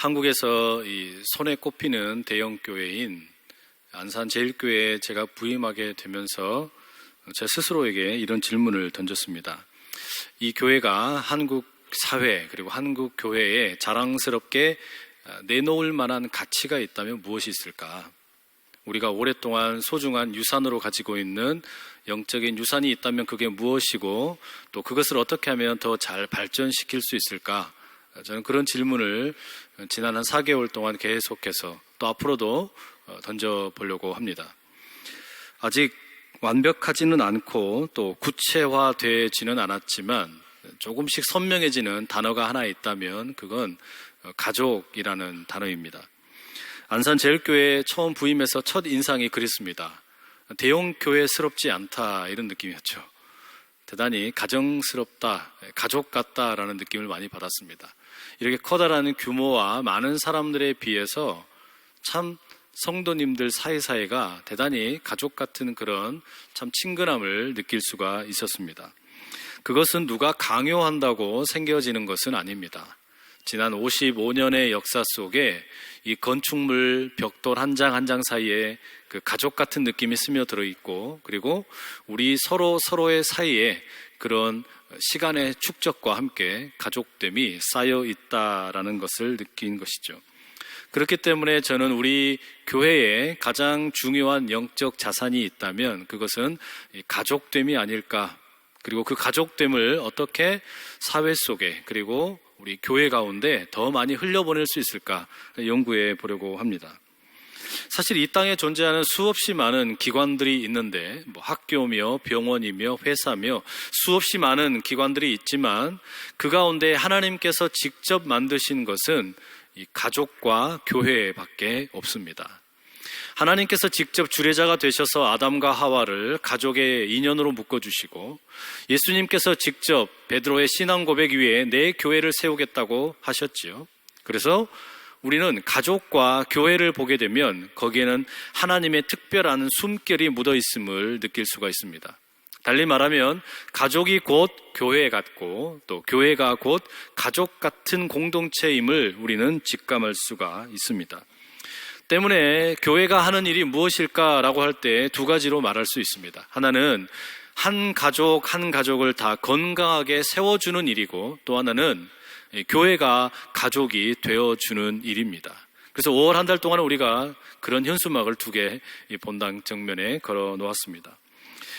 한국에서 이 손에 꼽히는 대형 교회인 안산제일교회에 제가 부임하게 되면서 제 스스로에게 이런 질문을 던졌습니다. 이 교회가 한국 사회 그리고 한국 교회에 자랑스럽게 내놓을 만한 가치가 있다면 무엇이 있을까? 우리가 오랫동안 소중한 유산으로 가지고 있는 영적인 유산이 있다면 그게 무엇이고 또 그것을 어떻게 하면 더 잘 발전시킬 수 있을까? 저는 그런 질문을 지난 한 4개월 동안 계속해서 또 앞으로도 던져보려고 합니다. 아직 완벽하지는 않고 또 구체화되지는 않았지만 조금씩 선명해지는 단어가 하나 있다면 그건 가족이라는 단어입니다. 안산제일교회에 처음 부임해서 첫 인상이 그랬습니다. 대형교회스럽지 않다 이런 느낌이었죠. 대단히 가정스럽다, 가족 같다라는 느낌을 많이 받았습니다. 이렇게 커다란 규모와 많은 사람들에 비해서 참 성도님들 사이사이가 대단히 가족 같은 그런 참 친근함을 느낄 수가 있었습니다. 그것은 누가 강요한다고 생겨지는 것은 아닙니다. 지난 55년의 역사 속에 이 건축물 벽돌 한 장 한 장 사이에 그 가족 같은 느낌이 스며들어 있고 그리고 우리 서로의 사이에 그런 시간의 축적과 함께 가족됨이 쌓여 있다라는 것을 느낀 것이죠. 그렇기 때문에 저는 우리 교회에 가장 중요한 영적 자산이 있다면 그것은 가족됨이 아닐까. 그리고 그 가족됨을 어떻게 사회 속에 그리고 우리 교회 가운데 더 많이 흘려보낼 수 있을까 연구해 보려고 합니다. 사실 이 땅에 존재하는 수없이 많은 기관들이 있는데 학교며 병원이며 회사며 수없이 많은 기관들이 있지만 그 가운데 하나님께서 직접 만드신 것은 이 가족과 교회밖에 없습니다. 하나님께서 직접 주례자가 되셔서 아담과 하와를 가족의 인연으로 묶어주시고 예수님께서 직접 베드로의 신앙 고백 위에 내 교회를 세우겠다고 하셨지요. 그래서 우리는 가족과 교회를 보게 되면 거기에는 하나님의 특별한 숨결이 묻어 있음을 느낄 수가 있습니다. 달리 말하면 가족이 곧 교회 같고 또 교회가 곧 가족 같은 공동체임을 우리는 직감할 수가 있습니다. 때문에 교회가 하는 일이 무엇일까라고 할 때 두 가지로 말할 수 있습니다. 하나는 한 가족을 다 건강하게 세워주는 일이고 또 하나는 교회가 가족이 되어주는 일입니다. 그래서 5월 한 달 동안 우리가 그런 현수막을 2개 본당 정면에 걸어 놓았습니다.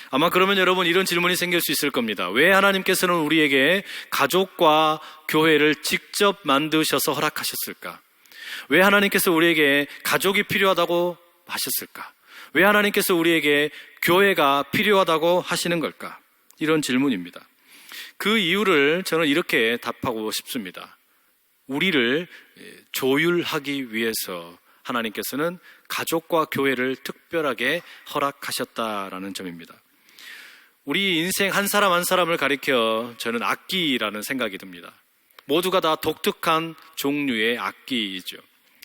아마 그러면 여러분 이런 질문이 생길 수 있을 겁니다. 왜 하나님께서는 우리에게 가족과 교회를 직접 만드셔서 허락하셨을까? 왜 하나님께서 우리에게 가족이 필요하다고 하셨을까? 왜 하나님께서 우리에게 교회가 필요하다고 하시는 걸까? 이런 질문입니다. 그 이유를 저는 이렇게 답하고 싶습니다. 우리를 조율하기 위해서 하나님께서는 가족과 교회를 특별하게 허락하셨다라는 점입니다. 우리 인생 한 사람 한 사람을 가리켜 저는 악기라는 생각이 듭니다. 모두가 다 독특한 종류의 악기이죠.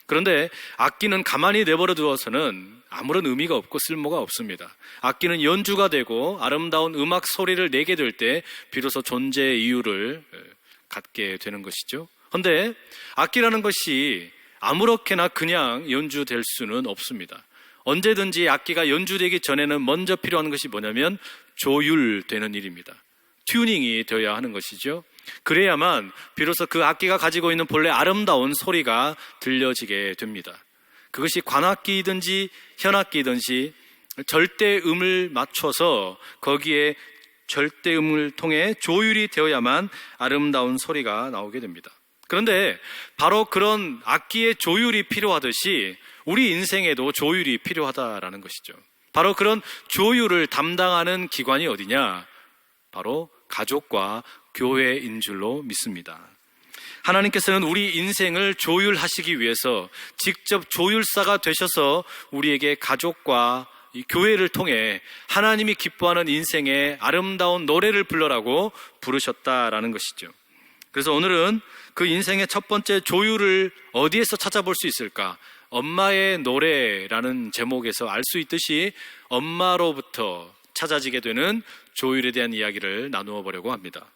그런데 악기는 가만히 내버려 두어서는 아무런 의미가 없고 쓸모가 없습니다. 악기는 연주가 되고 아름다운 음악 소리를 내게 될 때 비로소 존재의 이유를 갖게 되는 것이죠. 그런데 악기라는 것이 아무렇게나 그냥 연주될 수는 없습니다. 언제든지 악기가 연주되기 전에는 먼저 필요한 것이 뭐냐면 조율되는 일입니다. 튜닝이 되어야 하는 것이죠. 그래야만 비로소 그 악기가 가지고 있는 본래 아름다운 소리가 들려지게 됩니다. 그것이 관악기이든지 현악기이든지 절대음을 맞춰서 거기에 절대음을 통해 조율이 되어야만 아름다운 소리가 나오게 됩니다. 그런데 바로 그런 악기의 조율이 필요하듯이 우리 인생에도 조율이 필요하다라는 것이죠. 바로 그런 조율을 담당하는 기관이 어디냐? 바로 가족과 교회인 줄로 믿습니다. 하나님께서는 우리 인생을 조율하시기 위해서 직접 조율사가 되셔서 우리에게 가족과 이 교회를 통해 하나님이 기뻐하는 인생의 아름다운 노래를 불러라고 부르셨다라는 것이죠. 그래서 오늘은 그 인생의 첫 번째 조율을 어디에서 찾아볼 수 있을까? 엄마의 노래라는 제목에서 알 수 있듯이 엄마로부터 찾아지게 되는 조율에 대한 이야기를 나누어 보려고 합니다.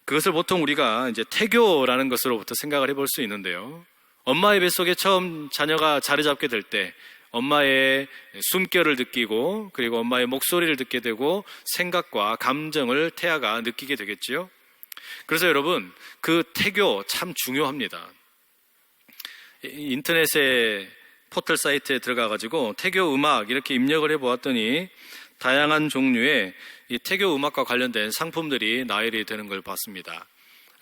그것을 보통 우리가 이제 태교라는 것으로부터 생각을 해볼 수 있는데요. 엄마의 뱃속에 처음 자녀가 자리 잡게 될 때 엄마의 숨결을 느끼고 그리고 엄마의 목소리를 듣게 되고 생각과 감정을 태아가 느끼게 되겠지요. 그래서 여러분, 그 태교 참 중요합니다. 인터넷에 포털 사이트에 들어가가지고 태교 음악 이렇게 입력을 해보았더니 다양한 종류의 이 태교 음악과 관련된 상품들이 나열이 되는 걸 봤습니다.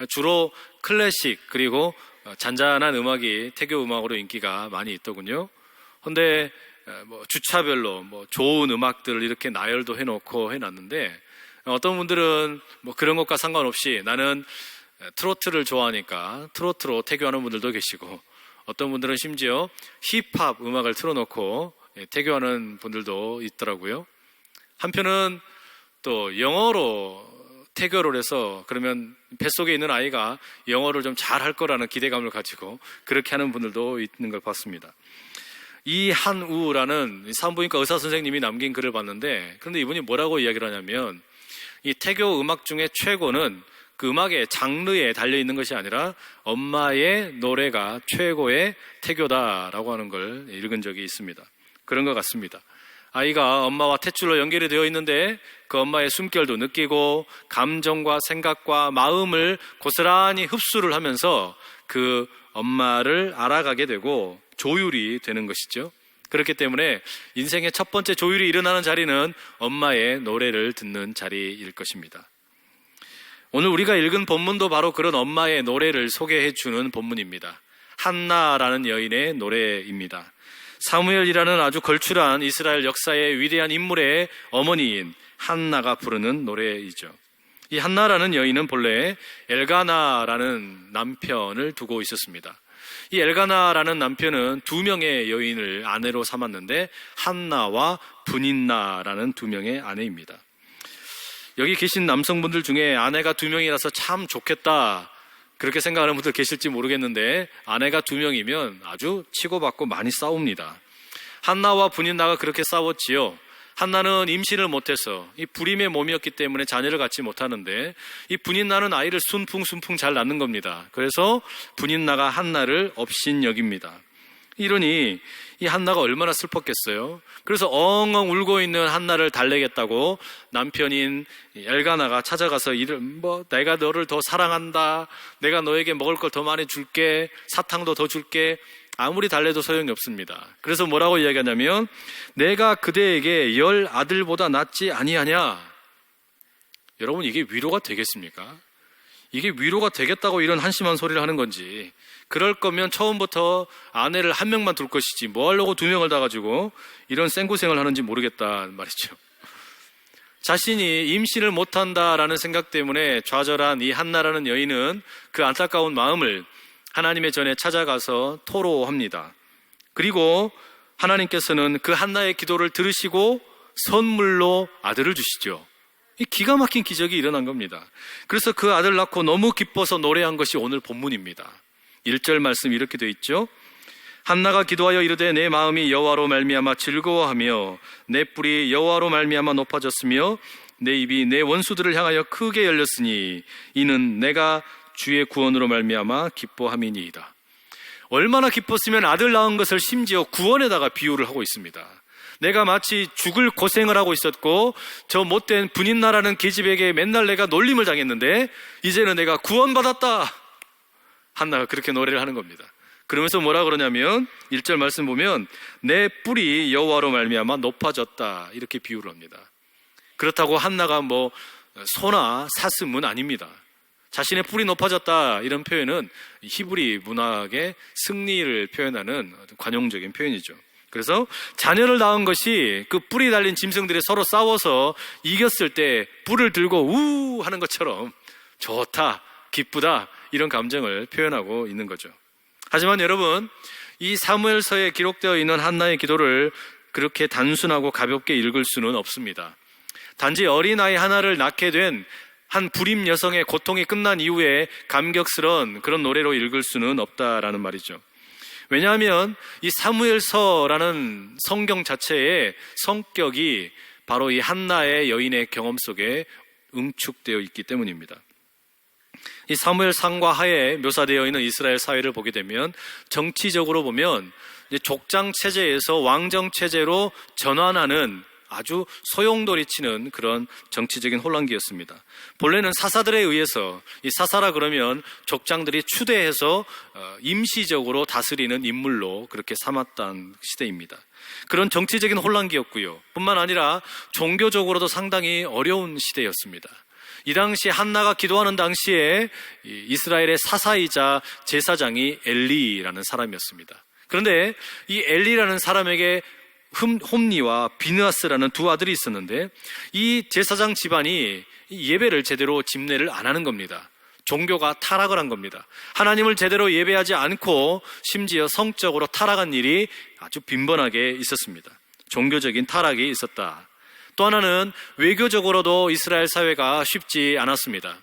주로 클래식 그리고 잔잔한 음악이 태교 음악으로 인기가 많이 있더군요. 근데 주차별로 좋은 음악들을 이렇게 나열도 해놓고 해놨는데 어떤 분들은 그런 것과 상관없이 나는 트로트를 좋아하니까 트로트로 태교하는 분들도 계시고 어떤 분들은 심지어 힙합 음악을 틀어놓고 태교하는 분들도 있더라고요. 한편은 또 영어로 태교를 해서 그러면 뱃속에 있는 아이가 영어를 좀 잘할 거라는 기대감을 가지고 그렇게 하는 분들도 있는 걸 봤습니다. 이한우라는 산부인과 의사 선생님이 남긴 글을 봤는데, 그런데 이분이 뭐라고 이야기를 하냐면 이 태교 음악 중에 최고는 그 음악의 장르에 달려있는 것이 아니라 엄마의 노래가 최고의 태교다라고 하는 걸 읽은 적이 있습니다. 그런 것 같습니다. 아이가 엄마와 탯줄로 연결이 되어 있는데 그 엄마의 숨결도 느끼고 감정과 생각과 마음을 고스란히 흡수를 하면서 그 엄마를 알아가게 되고 조율이 되는 것이죠. 그렇기 때문에 인생의 첫 번째 조율이 일어나는 자리는 엄마의 노래를 듣는 자리일 것입니다. 오늘 우리가 읽은 본문도 바로 그런 엄마의 노래를 소개해 주는 본문입니다. 한나라는 여인의 노래입니다. 사무엘이라는 아주 걸출한 이스라엘 역사의 위대한 인물의 어머니인 한나가 부르는 노래이죠. 이 한나라는 여인은 본래 엘가나라는 남편을 두고 있었습니다. 이 엘가나라는 남편은 2명의 여인을 아내로 삼았는데 한나와 분인나라는 2명의 아내입니다. 여기 계신 남성분들 중에 아내가 2명이라서 참 좋겠다 그렇게 생각하는 분들 계실지 모르겠는데 아내가 2명이면 아주 치고받고 많이 싸웁니다. 한나와 분인나가 그렇게 싸웠지요. 한나는 임신을 못해서 이 불임의 몸이었기 때문에 자녀를 갖지 못하는데 이 분인나는 아이를 순풍순풍 잘 낳는 겁니다. 그래서 분인나가 한나를 업신여깁니다. 이러니 이 한나가 얼마나 슬펐겠어요. 그래서 엉엉 울고 있는 한나를 달래겠다고 남편인 엘가나가 찾아가서 내가 너를 더 사랑한다, 내가 너에게 먹을 걸 더 많이 줄게, 사탕도 더 줄게, 아무리 달래도 소용이 없습니다. 그래서 뭐라고 이야기하냐면 내가 그대에게 10 아들보다 낫지 아니하냐. 여러분, 이게 위로가 되겠습니까? 이게 위로가 되겠다고 이런 한심한 소리를 하는 건지, 그럴 거면 처음부터 아내를 1명만 둘 것이지 뭐 하려고 2명을 다 가지고 이런 생고생을 하는지 모르겠다는 말이죠. 자신이 임신을 못한다라는 생각 때문에 좌절한 이 한나라는 여인은 그 안타까운 마음을 하나님의 전에 찾아가서 토로합니다. 그리고 하나님께서는 그 한나의 기도를 들으시고 선물로 아들을 주시죠. 이 기가 막힌 기적이 일어난 겁니다. 그래서 그 아들 낳고 너무 기뻐서 노래한 것이 오늘 본문입니다. 1절 말씀 이렇게 되어 있죠. 한나가 기도하여 이르되 내 마음이 여호와로 말미암아 즐거워하며 내 뿔이 여호와로 말미암아 높아졌으며 내 입이 내 원수들을 향하여 크게 열렸으니 이는 내가 주의 구원으로 말미암아 기뻐함이니이다. 얼마나 기뻤으면 아들 낳은 것을 심지어 구원에다가 비유를 하고 있습니다. 내가 마치 죽을 고생을 하고 있었고 저 못된 분인나라는 계집에게 맨날 내가 놀림을 당했는데 이제는 내가 구원받았다. 한나가 그렇게 노래를 하는 겁니다. 그러면서 뭐라 그러냐면 1절 말씀 보면 내 뿔이 여호와로 말미암아 높아졌다 이렇게 비유를 합니다. 그렇다고 한나가 소나 사슴은 아닙니다. 자신의 뿔이 높아졌다 이런 표현은 히브리 문학의 승리를 표현하는 관용적인 표현이죠. 그래서 자녀를 낳은 것이 그 뿔이 달린 짐승들이 서로 싸워서 이겼을 때 뿔을 들고 우 하는 것처럼 좋다, 기쁘다 이런 감정을 표현하고 있는 거죠. 하지만 여러분, 이 사무엘서에 기록되어 있는 한나의 기도를 그렇게 단순하고 가볍게 읽을 수는 없습니다. 단지 어린아이 하나를 낳게 된 한 불임 여성의 고통이 끝난 이후에 감격스러운 그런 노래로 읽을 수는 없다라는 말이죠. 왜냐하면 이 사무엘서라는 성경 자체의 성격이 바로 이 한나의 여인의 경험 속에 응축되어 있기 때문입니다. 이 사무엘상과 하에 묘사되어 있는 이스라엘 사회를 보게 되면 정치적으로 보면 이제 족장 체제에서 왕정 체제로 전환하는 아주 소용돌이치는 그런 정치적인 혼란기였습니다. 본래는 사사들에 의해서, 이 사사라 그러면 족장들이 추대해서 임시적으로 다스리는 인물로 그렇게 삼았던 시대입니다. 그런 정치적인 혼란기였고요. 뿐만 아니라 종교적으로도 상당히 어려운 시대였습니다. 이 당시 한나가 기도하는 당시에 이스라엘의 사사이자 제사장이 엘리라는 사람이었습니다. 그런데 이 엘리라는 사람에게 홈니와 비느하스라는 두 아들이 있었는데, 이 제사장 집안이 예배를 제대로 집례를 안 하는 겁니다. 종교가 타락을 한 겁니다. 하나님을 제대로 예배하지 않고 심지어 성적으로 타락한 일이 아주 빈번하게 있었습니다. 종교적인 타락이 있었다. 또 하나는 외교적으로도 이스라엘 사회가 쉽지 않았습니다.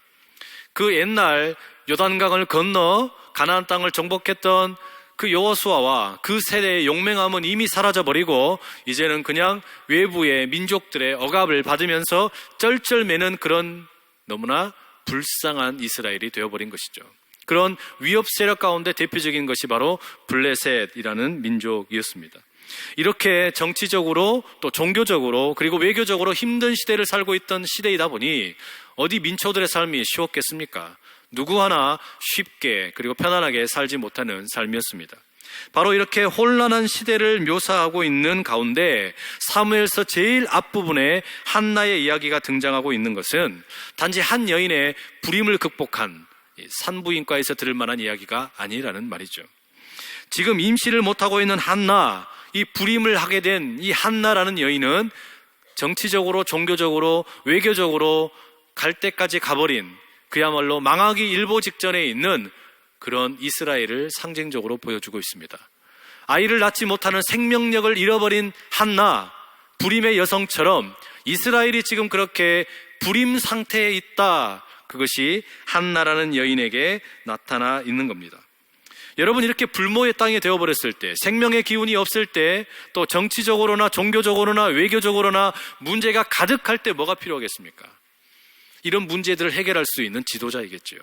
그 옛날 요단강을 건너 가나안 땅을 정복했던 그 여호수아와 그 세대의 용맹함은 이미 사라져버리고 이제는 그냥 외부의 민족들의 억압을 받으면서 쩔쩔매는 그런 너무나 불쌍한 이스라엘이 되어버린 것이죠. 그런 위협 세력 가운데 대표적인 것이 바로 블레셋이라는 민족이었습니다. 이렇게 정치적으로 또 종교적으로 그리고 외교적으로 힘든 시대를 살고 있던 시대이다 보니 어디 민초들의 삶이 쉬웠겠습니까? 누구 하나 쉽게 그리고 편안하게 살지 못하는 삶이었습니다. 바로 이렇게 혼란한 시대를 묘사하고 있는 가운데 사무엘서 제일 앞부분에 한나의 이야기가 등장하고 있는 것은 단지 한 여인의 불임을 극복한 산부인과에서 들을 만한 이야기가 아니라는 말이죠. 지금 임시를 못하고 있는 한나, 이 불임을 하게 된 이 한나라는 여인은 정치적으로 종교적으로 외교적으로 갈 때까지 가버린, 그야말로 망하기 일보 직전에 있는 그런 이스라엘을 상징적으로 보여주고 있습니다. 아이를 낳지 못하는 생명력을 잃어버린 한나, 불임의 여성처럼 이스라엘이 지금 그렇게 불임 상태에 있다. 그것이 한나라는 여인에게 나타나 있는 겁니다. 여러분, 이렇게 불모의 땅이 되어버렸을 때, 생명의 기운이 없을 때, 또 정치적으로나 종교적으로나 외교적으로나 문제가 가득할 때 뭐가 필요하겠습니까? 이런 문제들을 해결할 수 있는 지도자이겠죠.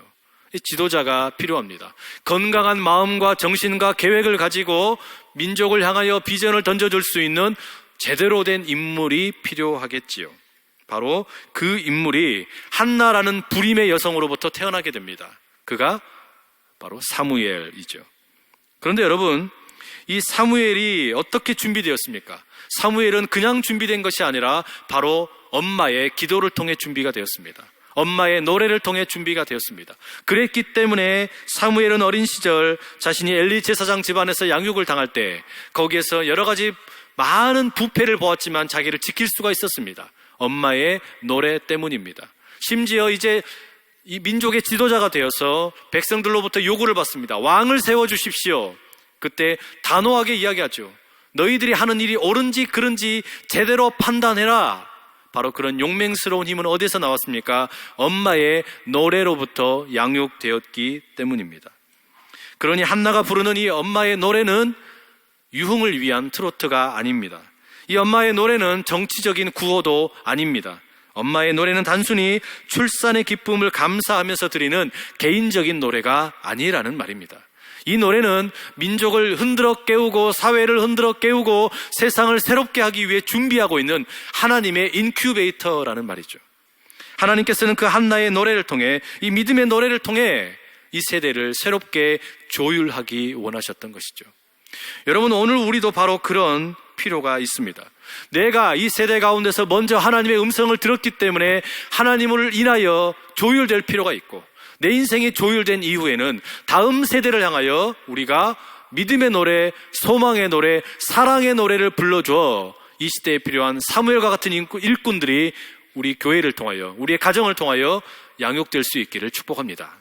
이 지도자가 필요합니다. 건강한 마음과 정신과 계획을 가지고 민족을 향하여 비전을 던져줄 수 있는 제대로 된 인물이 필요하겠지요. 바로 그 인물이 한나라는 불임의 여성으로부터 태어나게 됩니다. 그가 바로 사무엘이죠. 그런데 여러분, 이 사무엘이 어떻게 준비되었습니까? 사무엘은 그냥 준비된 것이 아니라 바로 엄마의 기도를 통해 준비가 되었습니다. 엄마의 노래를 통해 준비가 되었습니다. 그랬기 때문에 사무엘은 어린 시절 자신이 엘리 제사장 집안에서 양육을 당할 때 거기에서 여러 가지 많은 부패를 보았지만 자기를 지킬 수가 있었습니다. 엄마의 노래 때문입니다. 심지어 이제 이 민족의 지도자가 되어서 백성들로부터 요구를 받습니다. 왕을 세워주십시오. 그때 단호하게 이야기하죠. 너희들이 하는 일이 옳은지 그른지 제대로 판단해라. 바로 그런 용맹스러운 힘은 어디서 나왔습니까? 엄마의 노래로부터 양육되었기 때문입니다. 그러니 한나가 부르는 이 엄마의 노래는 유흥을 위한 트로트가 아닙니다. 이 엄마의 노래는 정치적인 구호도 아닙니다. 엄마의 노래는 단순히 출산의 기쁨을 감사하면서 드리는 개인적인 노래가 아니라는 말입니다. 이 노래는 민족을 흔들어 깨우고 사회를 흔들어 깨우고 세상을 새롭게 하기 위해 준비하고 있는 하나님의 인큐베이터라는 말이죠. 하나님께서는 그 한나의 노래를 통해, 이 믿음의 노래를 통해 이 세대를 새롭게 조율하기 원하셨던 것이죠. 여러분, 오늘 우리도 바로 그런 필요가 있습니다. 내가 이 세대 가운데서 먼저 하나님의 음성을 들었기 때문에 하나님을 인하여 조율될 필요가 있고, 내 인생이 조율된 이후에는 다음 세대를 향하여 우리가 믿음의 노래, 소망의 노래, 사랑의 노래를 불러줘 이 시대에 필요한 사무엘과 같은 일꾼들이 우리 교회를 통하여, 우리의 가정을 통하여 양육될 수 있기를 축복합니다.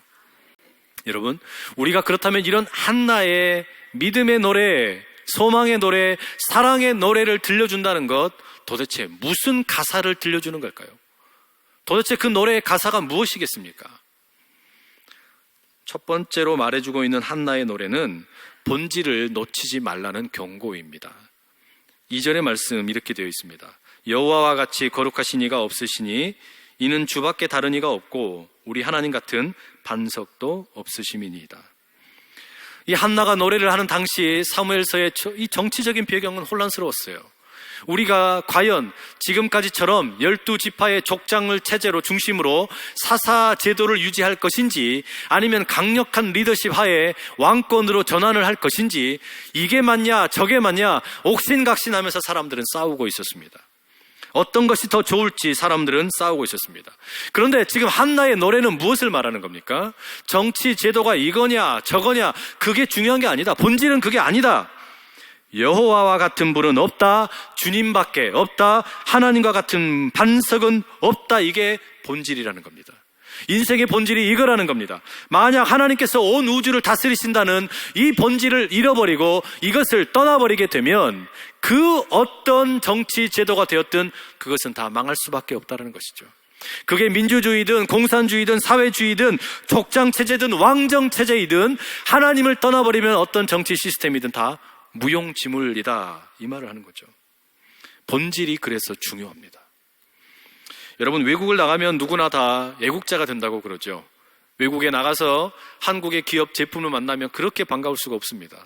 여러분, 우리가 그렇다면 이런 한나의 믿음의 노래, 소망의 노래, 사랑의 노래를 들려준다는 것, 도대체 무슨 가사를 들려주는 걸까요? 도대체 그 노래의 가사가 무엇이겠습니까? 첫 번째로 말해주고 있는 한나의 노래는 본질을 놓치지 말라는 경고입니다. 2절의 말씀 이렇게 되어 있습니다. 여호와와 같이 거룩하신 이가 없으시니 이는 주밖에 다른 이가 없고 우리 하나님 같은 반석도 없으심이니이다. 이 한나가 노래를 하는 당시 사무엘서의 이 정치적인 배경은 혼란스러웠어요. 우리가 과연 지금까지처럼 12지파의 족장을 체제로 중심으로 사사 제도를 유지할 것인지, 아니면 강력한 리더십 하에 왕권으로 전환을 할 것인지, 이게 맞냐 저게 맞냐 옥신각신하면서 사람들은 싸우고 있었습니다. 어떤 것이 더 좋을지 사람들은 싸우고 있었습니다. 그런데 지금 한나의 노래는 무엇을 말하는 겁니까? 정치 제도가 이거냐 저거냐 그게 중요한 게 아니다. 본질은 그게 아니다. 여호와와 같은 분은 없다. 주님밖에 없다. 하나님과 같은 반석은 없다. 이게 본질이라는 겁니다. 인생의 본질이 이거라는 겁니다. 만약 하나님께서 온 우주를 다스리신다는 이 본질을 잃어버리고 이것을 떠나버리게 되면 그 어떤 정치 제도가 되었든 그것은 다 망할 수밖에 없다는 것이죠. 그게 민주주의든 공산주의든 사회주의든 족장체제든 왕정체제이든 하나님을 떠나버리면 어떤 정치 시스템이든 다 무용지물이다, 이 말을 하는 거죠. 본질이 그래서 중요합니다. 여러분, 외국을 나가면 누구나 다 애국자가 된다고 그러죠. 외국에 나가서 한국의 기업 제품을 만나면 그렇게 반가울 수가 없습니다.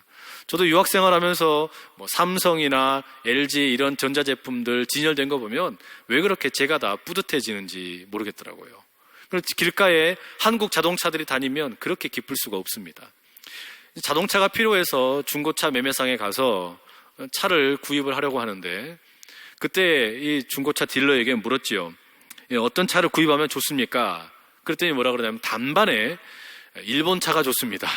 저도 유학생활하면서 삼성이나 LG 이런 전자제품들 진열된 거 보면 왜 그렇게 제가 다 뿌듯해지는지 모르겠더라고요. 길가에 한국 자동차들이 다니면 그렇게 기쁠 수가 없습니다. 자동차가 필요해서 중고차 매매상에 가서 차를 구입을 하려고 하는데, 그때 이 중고차 딜러에게 물었지요. 어떤 차를 구입하면 좋습니까? 그랬더니 뭐라 그러냐면 단반에 일본 차가 좋습니다.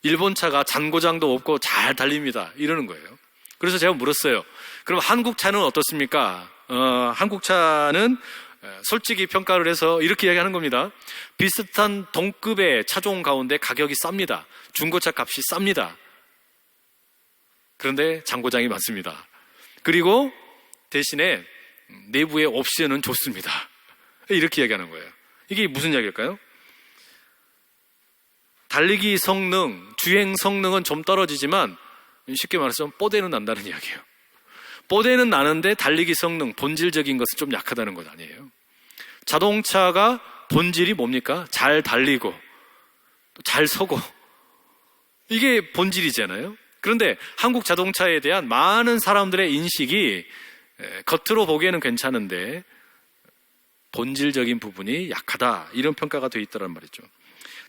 일본 차가 잔고장도 없고 잘 달립니다. 이러는 거예요. 그래서 제가 물었어요. 그럼 한국 차는 어떻습니까? 한국 차는 솔직히 평가를 해서 이렇게 이야기하는 겁니다. 비슷한 동급의 차종 가운데 가격이 쌉니다. 중고차 값이 쌉니다. 그런데 잔고장이 많습니다. 그리고 대신에 내부의 옵션은 좋습니다. 이렇게 이야기하는 거예요. 이게 무슨 이야기일까요? 달리기 성능, 주행 성능은 좀 떨어지지만 쉽게 말해서 뽀대는 난다는 이야기예요. 뽀대는 나는데 달리기 성능, 본질적인 것은 좀 약하다는 것 아니에요. 자동차가 본질이 뭡니까? 잘 달리고 잘 서고, 이게 본질이잖아요. 그런데 한국 자동차에 대한 많은 사람들의 인식이 겉으로 보기에는 괜찮은데 본질적인 부분이 약하다, 이런 평가가 되어 있다는 말이죠.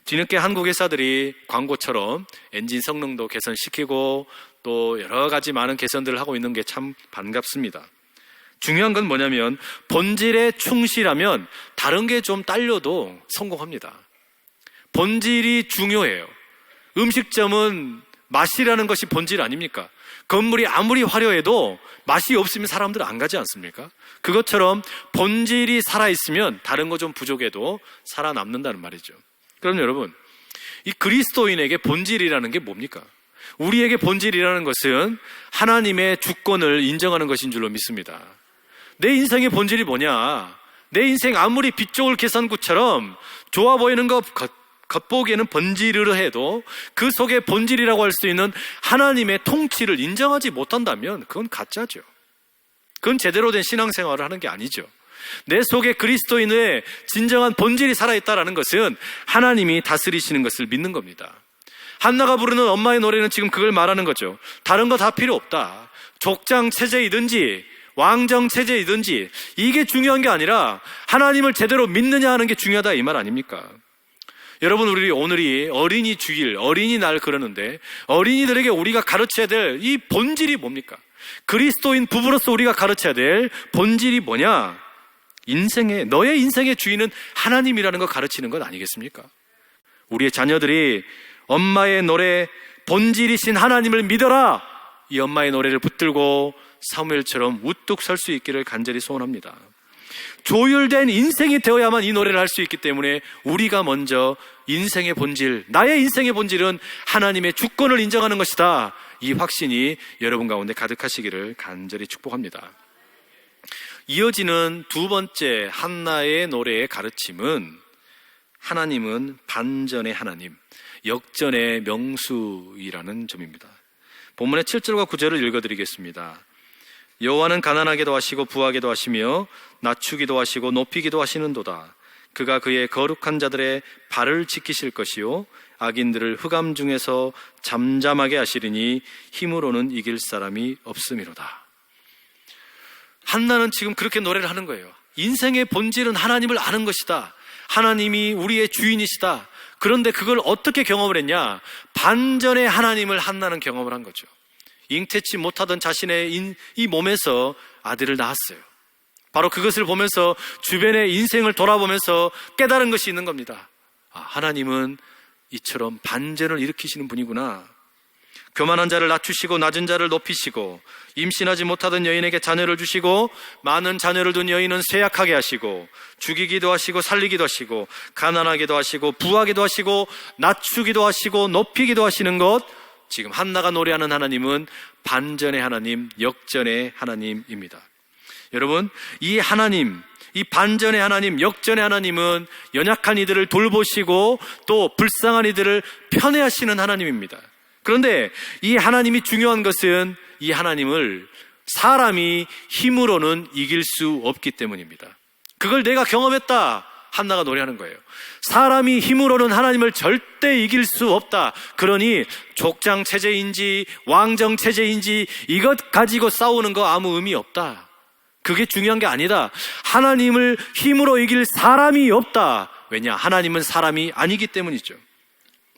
뒤늦게 한국 회사들이 광고처럼 엔진 성능도 개선시키고 또 여러 가지 많은 개선들을 하고 있는 게 참 반갑습니다. 중요한 건 뭐냐면 본질에 충실하면 다른 게 좀 딸려도 성공합니다. 본질이 중요해요. 음식점은 맛이라는 것이 본질 아닙니까? 건물이 아무리 화려해도 맛이 없으면 사람들은 안 가지 않습니까? 그것처럼 본질이 살아있으면 다른 거 좀 부족해도 살아남는다는 말이죠. 그럼 여러분, 이 그리스도인에게 본질이라는 게 뭡니까? 우리에게 본질이라는 것은 하나님의 주권을 인정하는 것인 줄로 믿습니다. 내 인생의 본질이 뭐냐? 내 인생 아무리 빛 좋을 계산구처럼 좋아 보이는 것 겉보기에는 번지르르해도 그 속에 본질이라고 할 수 있는 하나님의 통치를 인정하지 못한다면 그건 가짜죠. 그건 제대로 된 신앙생활을 하는 게 아니죠. 내 속에 그리스도인의 진정한 본질이 살아있다는 것은 하나님이 다스리시는 것을 믿는 겁니다. 한나가 부르는 엄마의 노래는 지금 그걸 말하는 거죠. 다른 거 다 필요 없다. 족장 체제이든지 왕정 체제이든지 이게 중요한 게 아니라 하나님을 제대로 믿느냐 하는 게 중요하다, 이 말 아닙니까? 여러분, 우리 오늘이 어린이 주일, 어린이날 그러는데 어린이들에게 우리가 가르쳐야 될 이 본질이 뭡니까? 그리스도인 부부로서 우리가 가르쳐야 될 본질이 뭐냐? 너의 인생의 주인은 하나님이라는 거 가르치는 것 아니겠습니까? 우리의 자녀들이 엄마의 노래, 본질이신 하나님을 믿어라, 이 엄마의 노래를 붙들고 사무엘처럼 우뚝 설 수 있기를 간절히 소원합니다. 조율된 인생이 되어야만 이 노래를 할 수 있기 때문에 우리가 먼저 인생의 본질, 나의 인생의 본질은 하나님의 주권을 인정하는 것이다, 이 확신이 여러분 가운데 가득하시기를 간절히 축복합니다. 이어지는 두 번째 한나의 노래의 가르침은 하나님은 반전의 하나님, 역전의 명수이라는 점입니다. 본문의 7절과 9절을 읽어드리겠습니다. 여호와는 가난하게도 하시고 부하게도 하시며 낮추기도 하시고 높이기도 하시는도다. 그가 그의 거룩한 자들의 발을 지키실 것이요 악인들을 흑암 중에서 잠잠하게 하시리니 힘으로는 이길 사람이 없음이로다. 한나는 지금 그렇게 노래를 하는 거예요. 인생의 본질은 하나님을 아는 것이다. 하나님이 우리의 주인이시다. 그런데 그걸 어떻게 경험을 했냐? 반전의 하나님을 한나는 경험을 한 거죠. 잉태치 못하던 자신의 이 몸에서 아들을 낳았어요. 바로 그것을 보면서 주변의 인생을 돌아보면서 깨달은 것이 있는 겁니다. 하나님은 이처럼 반전을 일으키시는 분이구나. 교만한 자를 낮추시고 낮은 자를 높이시고 임신하지 못하던 여인에게 자녀를 주시고 많은 자녀를 둔 여인은 쇠약하게 하시고 죽이기도 하시고 살리기도 하시고 가난하게도 하시고 부하게도 하시고 낮추기도 하시고 높이기도 하시는 것, 지금 한나가 노래하는 하나님은 반전의 하나님, 역전의 하나님입니다. 여러분, 이 하나님, 이 반전의 하나님, 역전의 하나님은 연약한 이들을 돌보시고 또 불쌍한 이들을 편애하시는 하나님입니다. 그런데 이 하나님이 중요한 것은 이 하나님을 사람이 힘으로는 이길 수 없기 때문입니다. 그걸 내가 경험했다, 한나가 노래하는 거예요. 사람이 힘으로는 하나님을 절대 이길 수 없다. 그러니 족장 체제인지 왕정 체제인지 이것 가지고 싸우는 거 아무 의미 없다. 그게 중요한 게 아니다. 하나님을 힘으로 이길 사람이 없다. 왜냐? 하나님은 사람이 아니기 때문이죠.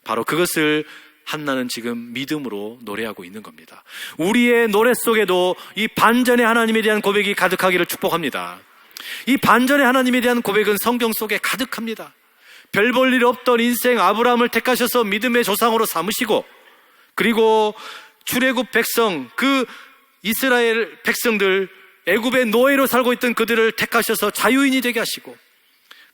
바로 그것을 한나는 지금 믿음으로 노래하고 있는 겁니다. 우리의 노래 속에도 이 반전의 하나님에 대한 고백이 가득하기를 축복합니다. 이 반전의 하나님에 대한 고백은 성경 속에 가득합니다. 별 볼 일 없던 인생 아브라함을 택하셔서 믿음의 조상으로 삼으시고, 그리고 출애굽 백성, 그 이스라엘 백성들, 애굽의 노예로 살고 있던 그들을 택하셔서 자유인이 되게 하시고,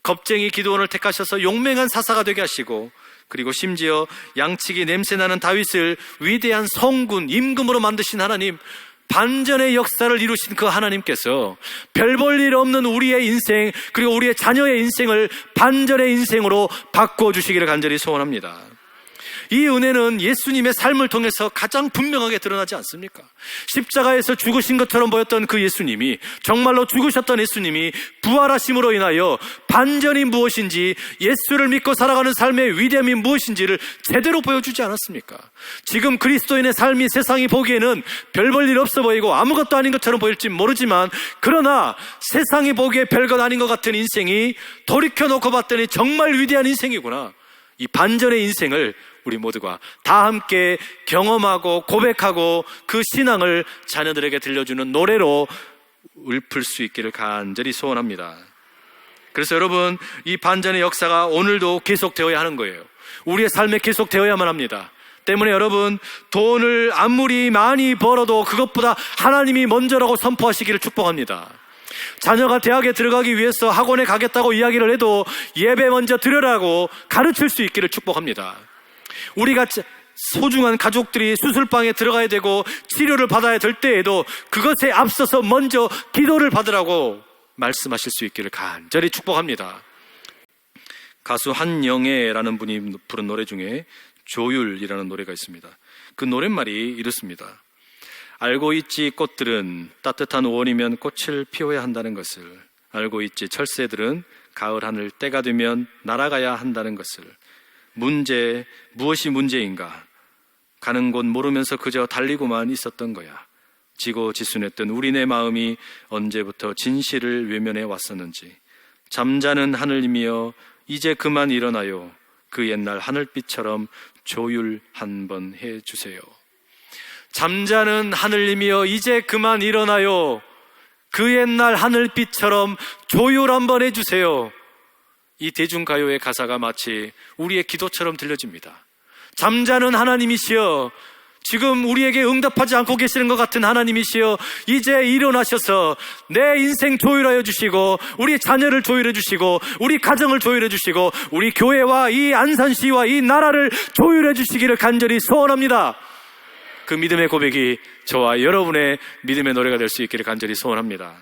겁쟁이 기드온을 택하셔서 용맹한 사사가 되게 하시고, 그리고 심지어 양치기 냄새나는 다윗을 위대한 성군, 임금으로 만드신 하나님, 반전의 역사를 이루신 그 하나님께서 별 볼 일 없는 우리의 인생, 그리고 우리의 자녀의 인생을 반전의 인생으로 바꿔주시기를 간절히 소원합니다. 이 은혜는 예수님의 삶을 통해서 가장 분명하게 드러나지 않습니까? 십자가에서 죽으신 것처럼 보였던 그 예수님이, 정말로 죽으셨던 예수님이 부활하심으로 인하여 반전이 무엇인지, 예수를 믿고 살아가는 삶의 위대함이 무엇인지를 제대로 보여주지 않았습니까? 지금 그리스도인의 삶이 세상이 보기에는 별 볼 일 없어 보이고 아무것도 아닌 것처럼 보일지 모르지만, 그러나 세상이 보기에 별것 아닌 것 같은 인생이 돌이켜놓고 봤더니 정말 위대한 인생이구나. 이 반전의 인생을 우리 모두가 다 함께 경험하고 고백하고 그 신앙을 자녀들에게 들려주는 노래로 읊을 수 있기를 간절히 소원합니다. 그래서 여러분, 이 반전의 역사가 오늘도 계속되어야 하는 거예요. 우리의 삶에 계속되어야만 합니다. 때문에 여러분, 돈을 아무리 많이 벌어도 그것보다 하나님이 먼저라고 선포하시기를 축복합니다. 자녀가 대학에 들어가기 위해서 학원에 가겠다고 이야기를 해도 예배 먼저 드려라고 가르칠 수 있기를 축복합니다. 우리가 소중한 가족들이 수술방에 들어가야 되고 치료를 받아야 될 때에도 그것에 앞서서 먼저 기도를 받으라고 말씀하실 수 있기를 간절히 축복합니다. 가수 한영애라는 분이 부른 노래 중에 조율이라는 노래가 있습니다. 그 노랫말이 이렇습니다. 알고 있지 꽃들은 따뜻한 5월이면 꽃을 피워야 한다는 것을, 알고 있지 철새들은 가을 하늘 때가 되면 날아가야 한다는 것을, 무엇이 문제인가? 가는 곳 모르면서 그저 달리고만 있었던 거야. 지고지순했던 우리네 마음이 언제부터 진실을 외면해 왔었는지. 잠자는 하늘이며 이제 그만 일어나요. 그 옛날 하늘빛처럼 조율 한번 해주세요. 잠자는 하늘이며 이제 그만 일어나요. 그 옛날 하늘빛처럼 조율 한번 해주세요. 이 대중가요의 가사가 마치 우리의 기도처럼 들려집니다. 잠자는 하나님이시여, 지금 우리에게 응답하지 않고 계시는 것 같은 하나님이시여, 이제 일어나셔서 내 인생 조율하여 주시고, 우리 자녀를 조율해 주시고, 우리 가정을 조율해 주시고, 우리 교회와 이 안산시와 이 나라를 조율해 주시기를 간절히 소원합니다. 그 믿음의 고백이 저와 여러분의 믿음의 노래가 될 수 있기를 간절히 소원합니다.